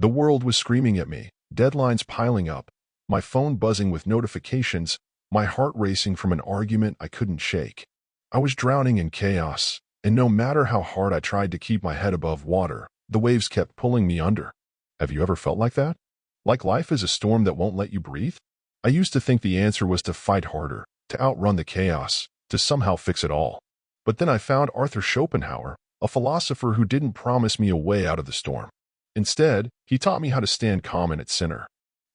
The world was screaming at me, deadlines piling up, my phone buzzing with notifications, my heart racing from an argument I couldn't shake. I was drowning in chaos, and no matter how hard I tried to keep my head above water, the waves kept pulling me under. Have you ever felt like that? Like life is a storm that won't let you breathe? I used to think the answer was to fight harder, to outrun the chaos, to somehow fix it all. But then I found Arthur Schopenhauer, a philosopher who didn't promise me a way out of the storm. Instead, he taught me how to stand calm in its center.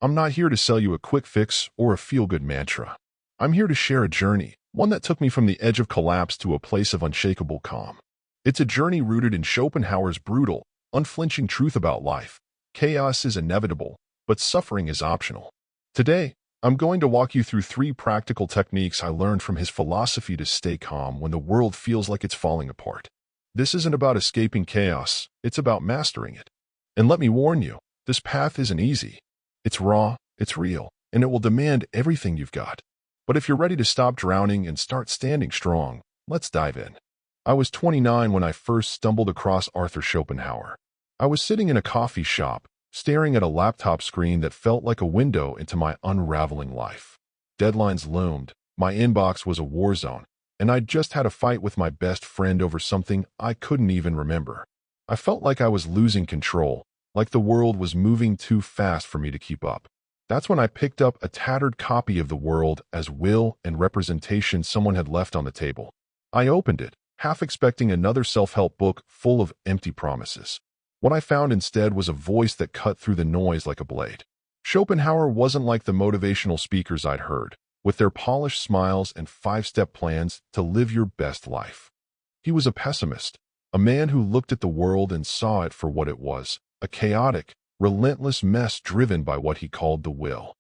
I'm not here to sell you a quick fix or a feel-good mantra. I'm here to share a journey, one that took me from the edge of collapse to a place of unshakable calm. It's a journey rooted in Schopenhauer's brutal, unflinching truth about life. Chaos is inevitable, but suffering is optional. Today, I'm going to walk you through 3 practical techniques I learned from his philosophy to stay calm when the world feels like it's falling apart. This isn't about escaping chaos, it's about mastering it. And let me warn you, this path isn't easy. It's raw, it's real, and it will demand everything you've got. But if you're ready to stop drowning and start standing strong, let's dive in. I was 29 when I first stumbled across Arthur Schopenhauer. I was sitting in a coffee shop, staring at a laptop screen that felt like a window into my unraveling life. Deadlines loomed, my inbox was a war zone, and I'd just had a fight with my best friend over something I couldn't even remember. I felt like I was losing control, like the world was moving too fast for me to keep up. That's when I picked up a tattered copy of The World as Will and Representation someone had left on the table. I opened it, half expecting another self-help book full of empty promises. What I found instead was a voice that cut through the noise like a blade. Schopenhauer wasn't like the motivational speakers I'd heard, with their polished smiles and 5-step plans to live your best life. He was a pessimist, a man who looked at the world and saw it for what it was, a chaotic, relentless mess driven by what he called the will.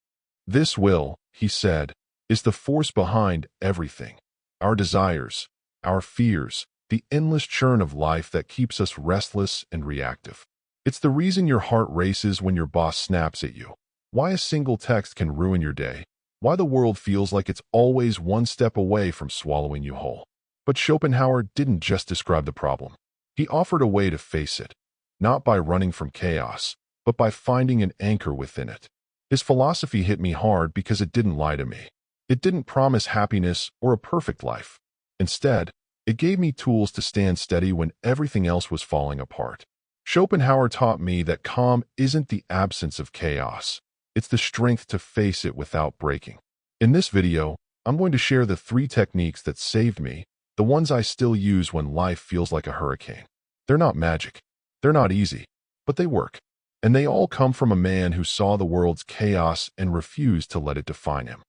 This will, he said, is the force behind everything. Our desires, our fears, the endless churn of life that keeps us restless and reactive. It's the reason your heart races when your boss snaps at you. Why a single text can ruin your day. Why the world feels like it's always one step away from swallowing you whole. But Schopenhauer didn't just describe the problem. He offered a way to face it, not by running from chaos, but by finding an anchor within it. His philosophy hit me hard because it didn't lie to me. It didn't promise happiness or a perfect life. Instead, it gave me tools to stand steady when everything else was falling apart. Schopenhauer taught me that calm isn't the absence of chaos. It's the strength to face it without breaking. In this video, I'm going to share the 3 techniques that saved me, the ones I still use when life feels like a hurricane. They're not magic. They're not easy, but they work. And they all come from a man who saw the world's chaos and refused to let it define him.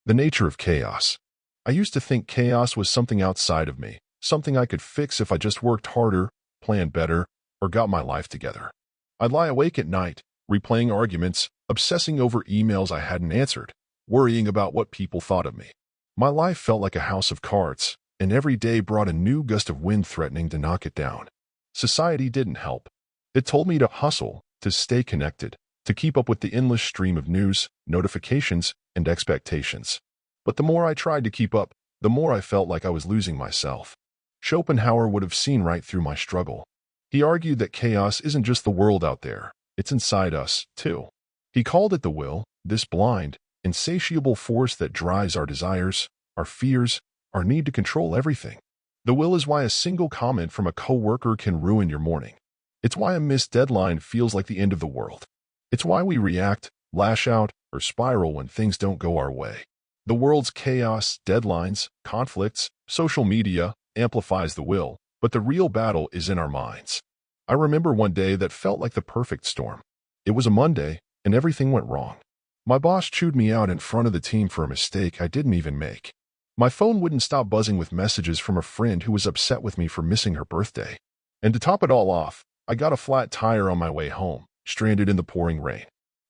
The nature of chaos. I used to think chaos was something outside of me, something I could fix if I just worked harder, planned better, or got my life together. I'd lie awake at night, replaying arguments, obsessing over emails I hadn't answered, worrying about what people thought of me. My life felt like a house of cards, and every day brought a new gust of wind threatening to knock it down. Society didn't help. It told me to hustle, to stay connected, to keep up with the endless stream of news, notifications, and expectations. But the more I tried to keep up, the more I felt like I was losing myself. Schopenhauer would have seen right through my struggle. He argued that chaos isn't just the world out there, it's inside us, too. He called it the will, this blind, insatiable force that drives our desires, our fears, our need to control everything. The will is why a single comment from a coworker can ruin your morning. It's why a missed deadline feels like the end of the world. It's why we react, lash out, or spiral when things don't go our way. The world's chaos, deadlines, conflicts, social media amplifies the will, but the real battle is in our minds. I remember one day that felt like the perfect storm. It was a Monday, and everything went wrong. My boss chewed me out in front of the team for a mistake I didn't even make. My phone wouldn't stop buzzing with messages from a friend who was upset with me for missing her birthday. And to top it all off, I got a flat tire on my way home, stranded in the pouring rain.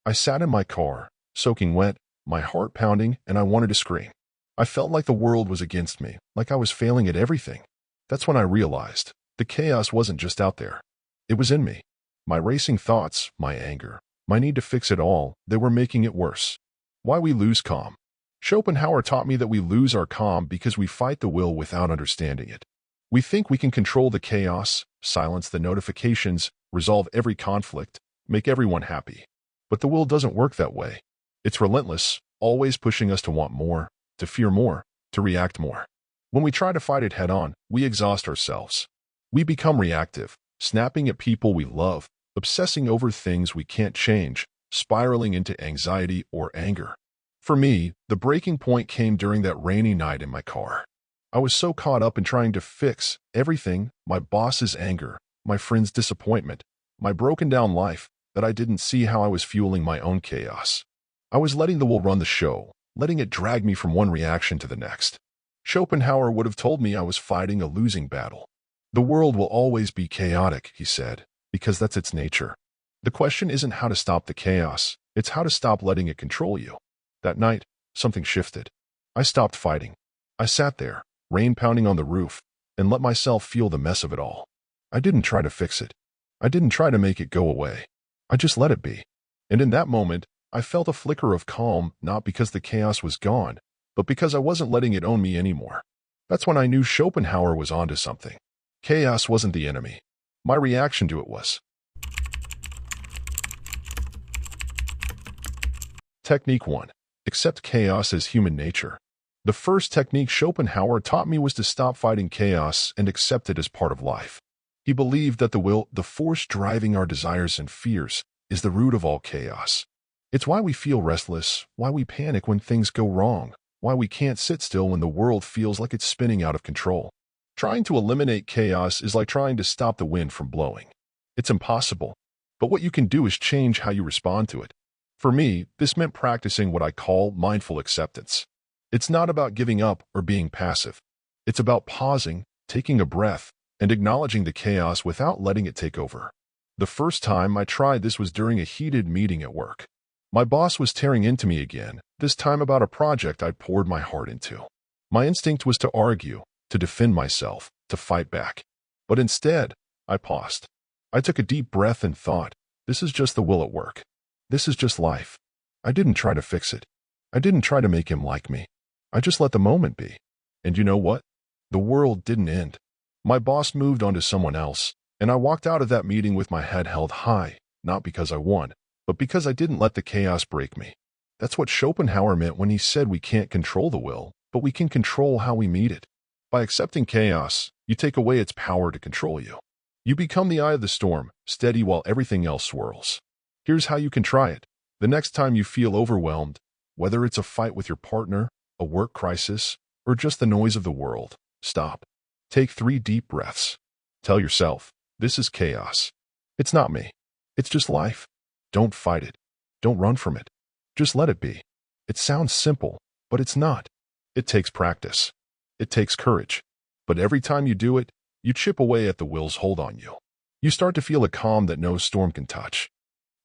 I sat in my car, soaking wet, my heart pounding, and I wanted to scream. I felt like the world was against me, like I was failing at everything. That's when I realized the chaos wasn't just out there. It was in me. My racing thoughts, my anger, my need to fix it all, they were making it worse. Why we lose calm. Schopenhauer taught me that we lose our calm because we fight the will without understanding it. We think we can control the chaos, silence the notifications, resolve every conflict, make everyone happy. But the will doesn't work that way. It's relentless, always pushing us to want more, to fear more, to react more. When we try to fight it head-on, we exhaust ourselves. We become reactive, snapping at people we love, obsessing over things we can't change, spiraling into anxiety or anger. For me, the breaking point came during that rainy night in my car. I was so caught up in trying to fix everything, my boss's anger, my friend's disappointment, my broken-down life, that I didn't see how I was fueling my own chaos. I was letting the will run the show, letting it drag me from one reaction to the next. Schopenhauer would have told me I was fighting a losing battle. The world will always be chaotic, he said, because that's its nature. The question isn't how to stop the chaos, it's how to stop letting it control you. That night, something shifted. I stopped fighting. I sat there, rain pounding on the roof, and let myself feel the mess of it all. I didn't try to fix it. I didn't try to make it go away. I just let it be. And in that moment, I felt a flicker of calm, not because the chaos was gone, but because I wasn't letting it own me anymore. That's when I knew Schopenhauer was onto something. Chaos wasn't the enemy. My reaction to it was. Technique 1. Accept chaos as human nature. The first technique Schopenhauer taught me was to stop fighting chaos and accept it as part of life. He believed that the will, the force driving our desires and fears, is the root of all chaos. It's why we feel restless, why we panic when things go wrong, why we can't sit still when the world feels like it's spinning out of control. Trying to eliminate chaos is like trying to stop the wind from blowing. It's impossible, but what you can do is change how you respond to it. For me, this meant practicing what I call mindful acceptance. It's not about giving up or being passive. It's about pausing, taking a breath, and acknowledging the chaos without letting it take over. The first time I tried this was during a heated meeting at work. My boss was tearing into me again, this time about a project I'd poured my heart into. My instinct was to argue, to defend myself, to fight back. But instead, I paused. I took a deep breath and thought, this is just the will at work. This is just life. I didn't try to fix it. I didn't try to make him like me. I just let the moment be. And you know what? The world didn't end. My boss moved on to someone else, and I walked out of that meeting with my head held high, not because I won, but because I didn't let the chaos break me. That's what Schopenhauer meant when he said we can't control the will, but we can control how we meet it. By accepting chaos, you take away its power to control you. You become the eye of the storm, steady while everything else swirls. Here's how you can try it. The next time you feel overwhelmed, whether it's a fight with your partner, a work crisis, or just the noise of the world, stop. Take 3 deep breaths. Tell yourself, this is chaos. It's not me. It's just life. Don't fight it. Don't run from it. Just let it be. It sounds simple, but it's not. It takes practice. It takes courage. But every time you do it, you chip away at the will's hold on you. You start to feel a calm that no storm can touch.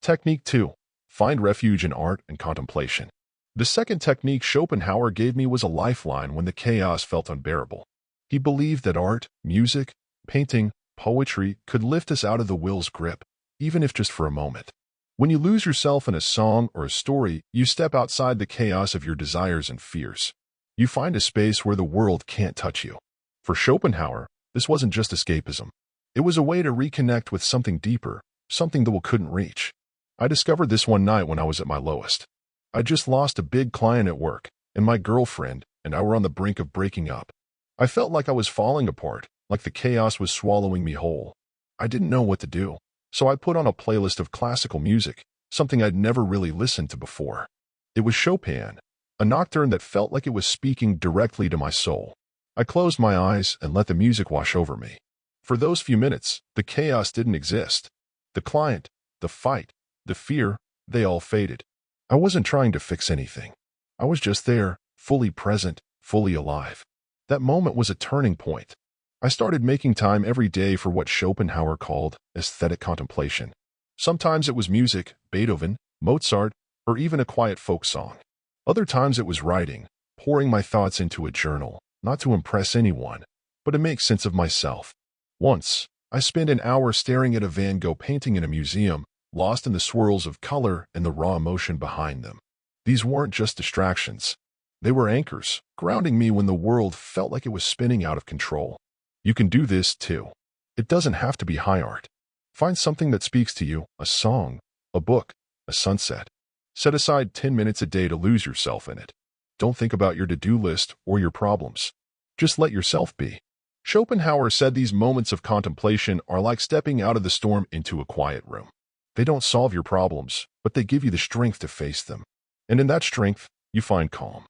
Technique 2. Find refuge in art and contemplation. The second technique Schopenhauer gave me was a lifeline when the chaos felt unbearable. He believed that art, music, painting, poetry could lift us out of the will's grip, even if just for a moment. When you lose yourself in a song or a story, you step outside the chaos of your desires and fears. You find a space where the world can't touch you. For Schopenhauer, this wasn't just escapism. It was a way to reconnect with something deeper, something the will couldn't reach. I discovered this one night when I was at my lowest. I just lost a big client at work, and my girlfriend and I were on the brink of breaking up. I felt like I was falling apart, like the chaos was swallowing me whole. I didn't know what to do, so I put on a playlist of classical music, something I'd never really listened to before. It was Chopin, a nocturne that felt like it was speaking directly to my soul. I closed my eyes and let the music wash over me. For those few minutes, the chaos didn't exist. The client, the fight, the fear, they all faded. I wasn't trying to fix anything. I was just there, fully present, fully alive. That moment was a turning point. I started making time every day for what Schopenhauer called aesthetic contemplation. Sometimes it was music, Beethoven, Mozart, or even a quiet folk song. Other times it was writing, pouring my thoughts into a journal, not to impress anyone, but to make sense of myself. Once, I spent an hour staring at a Van Gogh painting in a museum, lost in the swirls of color and the raw emotion behind them. These weren't just distractions. They were anchors, grounding me when the world felt like it was spinning out of control. You can do this, too. It doesn't have to be high art. Find something that speaks to you, a song, a book, a sunset. Set aside 10 minutes a day to lose yourself in it. Don't think about your to-do list or your problems. Just let yourself be. Schopenhauer said these moments of contemplation are like stepping out of the storm into a quiet room. They don't solve your problems, but they give you the strength to face them. And in that strength, you find calm.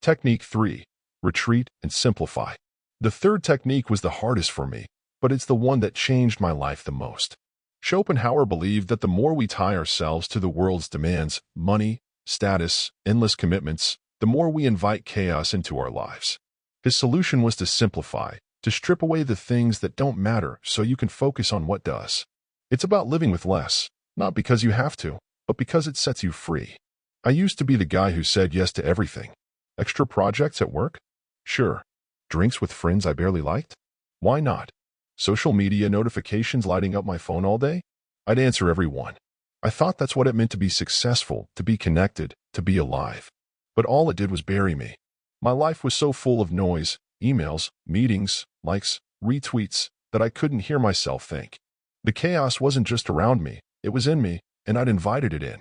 Technique 3. Retreat and simplify. The third technique was the hardest for me, but it's the one that changed my life the most. Schopenhauer believed that the more we tie ourselves to the world's demands, money, status, endless commitments, the more we invite chaos into our lives. His solution was to simplify, to strip away the things that don't matter so you can focus on what does. It's about living with less, not because you have to, but because it sets you free. I used to be the guy who said yes to everything. Extra projects at work? Sure. Drinks with friends I barely liked? Why not? Social media notifications lighting up my phone all day? I'd answer every one. I thought that's what it meant to be successful, to be connected, to be alive. But all it did was bury me. My life was so full of noise, emails, meetings, likes, retweets, that I couldn't hear myself think. The chaos wasn't just around me, it was in me, and I'd invited it in.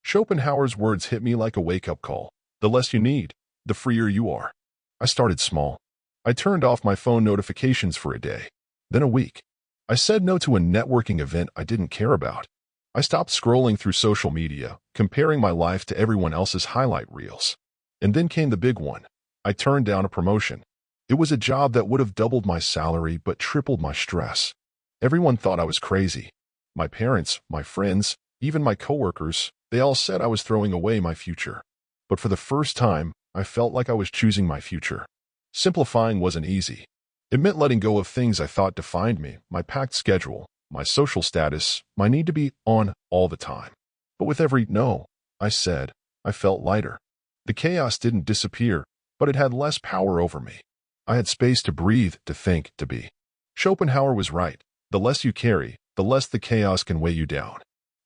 Schopenhauer's words hit me like a wake-up call. The less you need, the freer you are. I started small. I turned off my phone notifications for a day, then a week. I said no to a networking event I didn't care about. I stopped scrolling through social media, comparing my life to everyone else's highlight reels. And then came the big one. I turned down a promotion. It was a job that would have doubled my salary but tripled my stress. Everyone thought I was crazy. My parents, my friends, even my coworkers, they all said I was throwing away my future. But for the first time, I felt like I was choosing my future. Simplifying wasn't easy. It meant letting go of things I thought defined me, my packed schedule, my social status, my need to be on all the time. But with every no, I said, I felt lighter. The chaos didn't disappear, but it had less power over me. I had space to breathe, to think, to be. Schopenhauer was right. The less you carry, the less the chaos can weigh you down.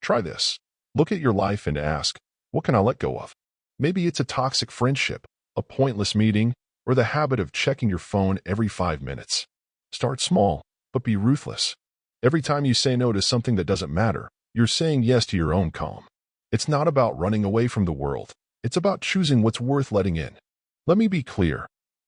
Try this. Look at your life and ask, what can I let go of? Maybe it's a toxic friendship, a pointless meeting, or the habit of checking your phone every 5 minutes. Start small, but be ruthless. Every time you say no to something that doesn't matter, you're saying yes to your own calm. It's not about running away from the world. It's about choosing what's worth letting in. Let me be clear.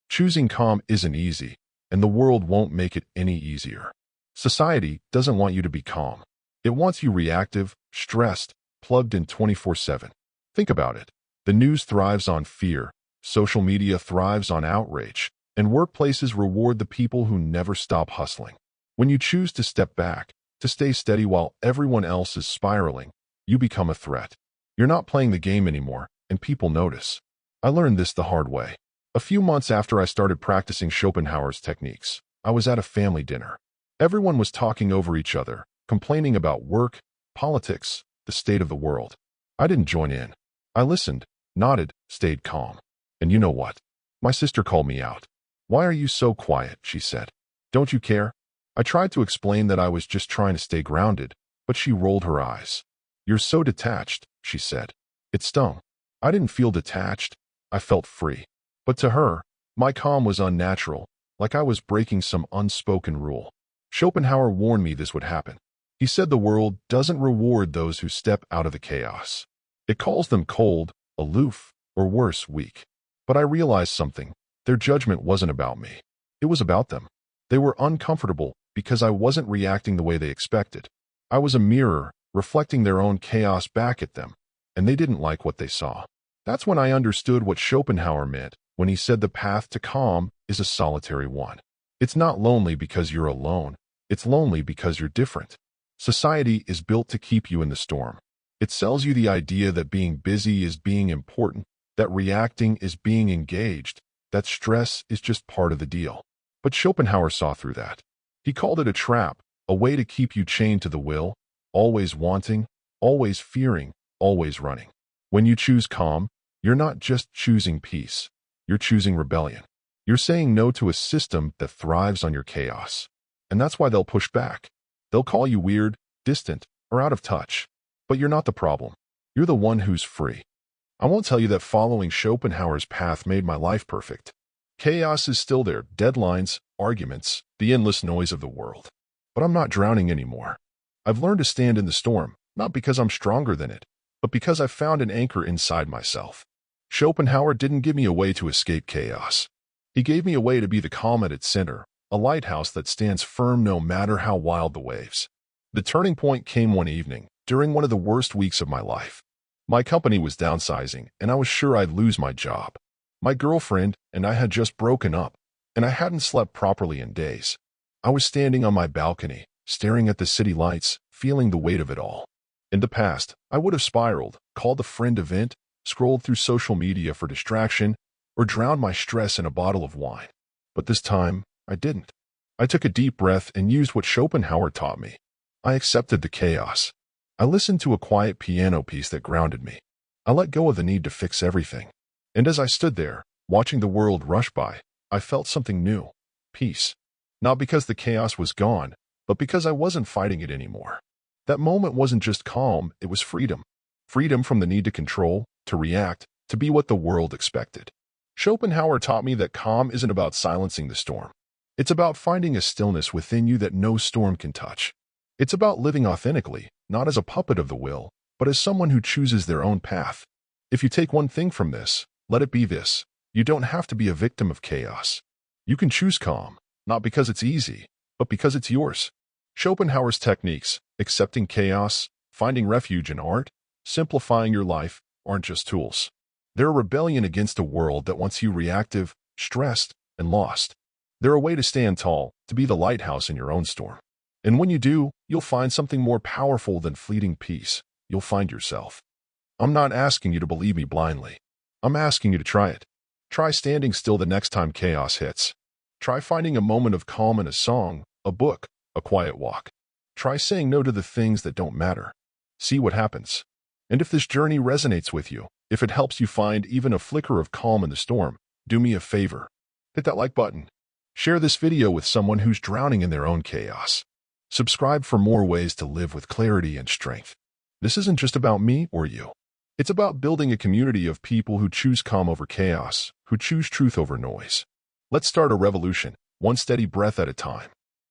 Choosing calm isn't easy, and the world won't make it any easier. Society doesn't want you to be calm. It wants you reactive, stressed, plugged in 24/7. Think about it. The news thrives on fear, social media thrives on outrage, and workplaces reward the people who never stop hustling. When you choose to step back, to stay steady while everyone else is spiraling, you become a threat. You're not playing the game anymore, and people notice. I learned this the hard way. A few months after I started practicing Schopenhauer's techniques, I was at a family dinner. Everyone was talking over each other, complaining about work, politics, the state of the world. I didn't join in. I listened, nodded, stayed calm. And you know what? My sister called me out. "Why are you so quiet?" she said. "Don't you care?" I tried to explain that I was just trying to stay grounded, but she rolled her eyes. "You're so detached," she said. It stung. I didn't feel detached. I felt free. But to her, my calm was unnatural, like I was breaking some unspoken rule. Schopenhauer warned me this would happen. He said the world doesn't reward those who step out of the chaos. It calls them cold, aloof, or worse, weak. But I realized something. Their judgment wasn't about me. It was about them. They were uncomfortable because I wasn't reacting the way they expected. I was a mirror, reflecting their own chaos back at them, and they didn't like what they saw. That's when I understood what Schopenhauer meant when he said the path to calm is a solitary one. It's not lonely because you're alone. It's lonely because you're different. Society is built to keep you in the storm. It sells you the idea that being busy is being important, that reacting is being engaged, that stress is just part of the deal. But Schopenhauer saw through that. He called it a trap, a way to keep you chained to the will, always wanting, always fearing, always running. When you choose calm, you're not just choosing peace. You're choosing rebellion. You're saying no to a system that thrives on your chaos. And that's why they'll push back. They'll call you weird, distant, or out of touch. But you're not the problem. You're the one who's free. I won't tell you that following Schopenhauer's path made my life perfect. Chaos is still there, deadlines, arguments, the endless noise of the world. But I'm not drowning anymore. I've learned to stand in the storm, not because I'm stronger than it, but because I found an anchor inside myself. Schopenhauer didn't give me a way to escape chaos. He gave me a way to be the calm at its center, a lighthouse that stands firm no matter how wild the waves. The turning point came one evening, during one of the worst weeks of my life. My company was downsizing, and I was sure I'd lose my job. My girlfriend and I had just broken up, and I hadn't slept properly in days. I was standing on my balcony, staring at the city lights, feeling the weight of it all. In the past, I would have spiraled, called a friend to vent, scrolled through social media for distraction, or drowned my stress in a bottle of wine. But this time, I didn't. I took a deep breath and used what Schopenhauer taught me. I accepted the chaos. I listened to a quiet piano piece that grounded me. I let go of the need to fix everything. And as I stood there, watching the world rush by, I felt something new. Peace. Not because the chaos was gone, but because I wasn't fighting it anymore. That moment wasn't just calm, it was freedom. Freedom from the need to control, to react, to be what the world expected. Schopenhauer taught me that calm isn't about silencing the storm. It's about finding a stillness within you that no storm can touch. It's about living authentically, not as a puppet of the will, but as someone who chooses their own path. If you take one thing from this, let it be this. You don't have to be a victim of chaos. You can choose calm, not because it's easy, but because it's yours. Schopenhauer's techniques, accepting chaos, finding refuge in art, simplifying your life, aren't just tools. They're a rebellion against a world that wants you reactive, stressed, and lost. They're a way to stand tall, to be the lighthouse in your own storm. And when you do, you'll find something more powerful than fleeting peace. You'll find yourself. I'm not asking you to believe me blindly. I'm asking you to try it. Try standing still the next time chaos hits. Try finding a moment of calm in a song, a book, a quiet walk. Try saying no to the things that don't matter. See what happens. And if this journey resonates with you, if it helps you find even a flicker of calm in the storm, do me a favor. Hit that like button. Share this video with someone who's drowning in their own chaos. Subscribe for more ways to live with clarity and strength. This isn't just about me or you. It's about building a community of people who choose calm over chaos, who choose truth over noise. Let's start a revolution, one steady breath at a time.